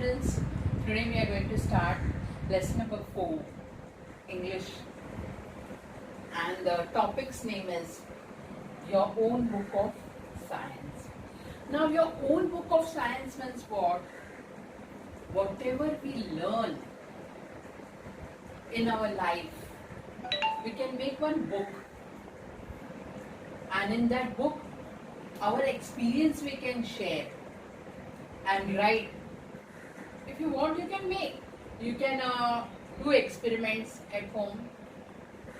students, today we are going to start lesson number 4, English, and the topic's name is Your Own Book of Science. Now your own book of science means what? Whatever we learn in our life, we can make one book, and in that book our experience we can share and write. If you want, you can make. You can do experiments at home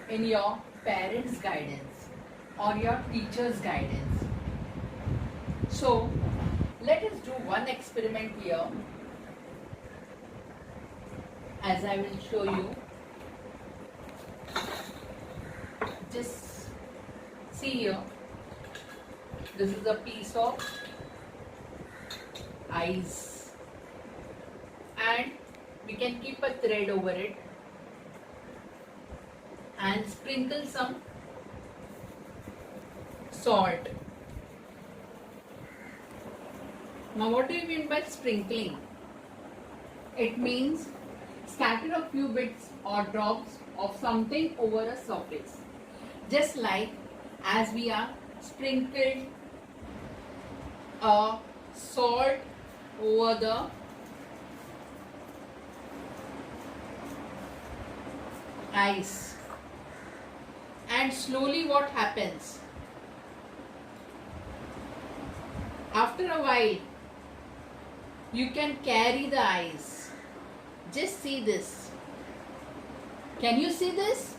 in your parents' guidance or your teacher's guidance. So let us do one experiment here, as I will show you. Just see here. This is a piece of ice, and we can keep a thread over it and sprinkle some salt. Now what do you mean by sprinkling? It means scatter a few bits or drops of something over a surface, just like as we are sprinkled salt over the ice. And slowly what happens? After a while, you can carry the ice. Just see this. Can you see this?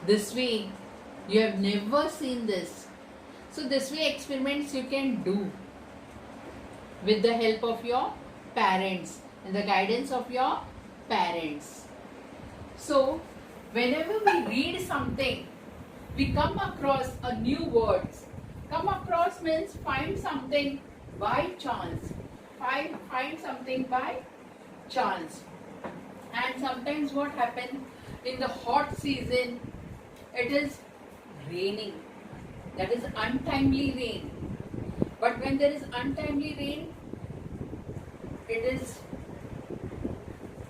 This way, you have never seen this. So this way experiments you can do with the help of your parents and the guidance of your parents. So whenever we read something, we come across a new words. Come across means find something by chance. Find something by chance. And sometimes what happens in the hot season, it is raining. That is untimely rain. But when there is untimely rain, it is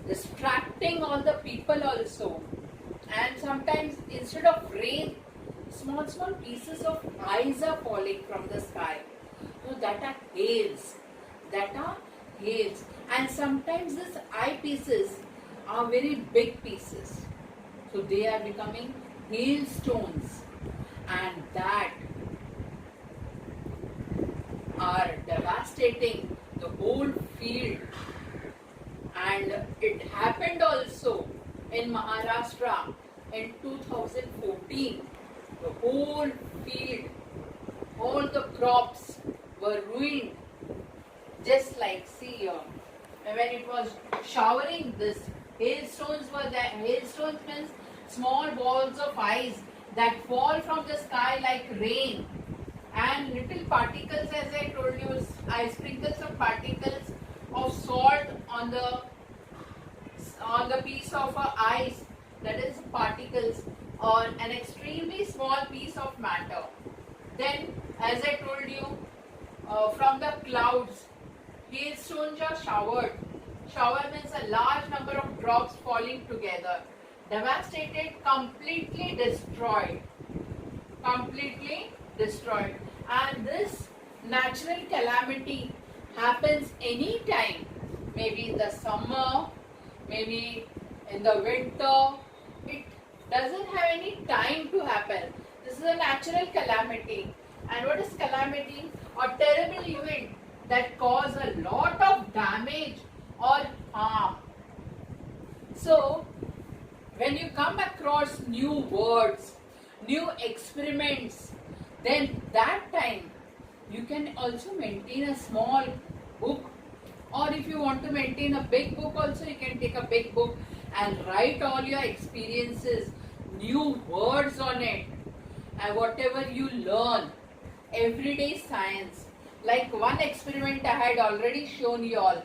distracting all the people also. And sometimes instead of rain, small pieces of ice are falling from the sky. So that are hails. And sometimes these eye pieces are very big pieces. So they are becoming hailstones, and that are devastating the whole field. And it happened also in Maharashtra in 2014. The whole field, all the crops were ruined. Just like, see here, when it was showering, this hailstones were there. Hailstones means small balls of ice that fall from the sky like rain, and little particles, as I told you, I sprinkle some particles of salt on the piece of ice, that is particles, or an extremely small piece of matter. Then, as I told you, from the clouds, hailstones are showered. Shower means a large number of drops falling together. Devastated, completely destroyed. And this natural calamity happens anytime, maybe in the summer, maybe in the winter. It doesn't have any time to happen. This is a natural calamity. And what is calamity? A terrible event that causes a lot of damage or harm. So when you come across new words, new experiments, then that time you can also maintain a small book, or if you want to maintain a big book also, you can take a big book and write all your experiences, new words on it, and whatever you learn, everyday science. Like one experiment I had already shown you all.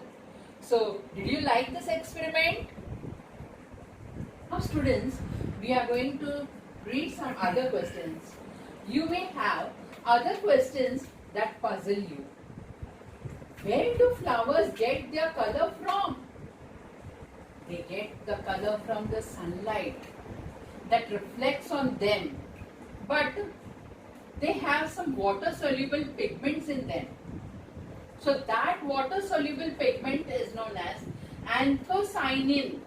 So did you like this experiment? Now students, we are going to read some other questions. you may have other questions that puzzle you. Where do flowers get their color from? They get the color from the sunlight that reflects on them. But they have some water soluble pigments in them. So that water soluble pigment is known as anthocyanin.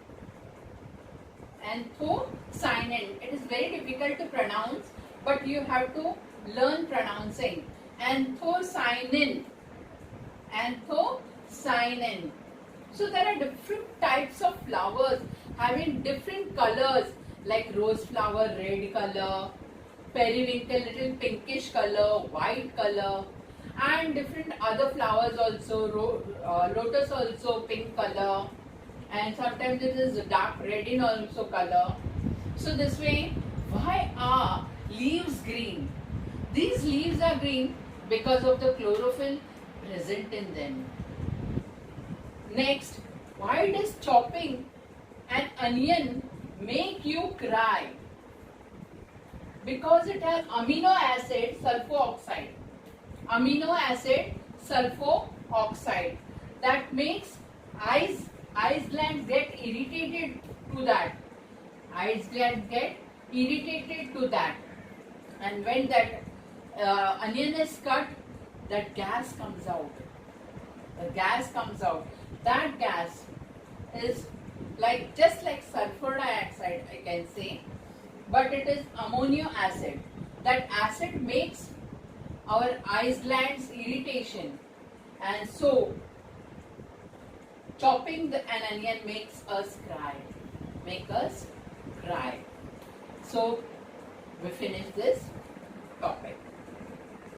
Anthocyanin. It is very difficult to pronounce, but you have to learn pronouncing. Anthocyanin. Anthocyanin. So there are different types of flowers having different colors, like rose flower red color, periwinkle little pinkish color, white color, and different other flowers also, lotus also pink color, and sometimes it is dark red in also color. So this way, why are leaves green? These leaves are green because of the chlorophyll present in them. Next, why does chopping an onion make you cry? Because it has amino acid sulfooxide. Amino acid sulfooxide that makes eyes glands get irritated to that. Eyes glands get irritated to that, and when that onion is cut, that gas comes out. The gas comes out. That gas is just like sulfur dioxide, I can say, but it is amino acid. That acid makes our eyes glands irritation, and so chopping an onion makes us cry. Make us cry. So we finish this.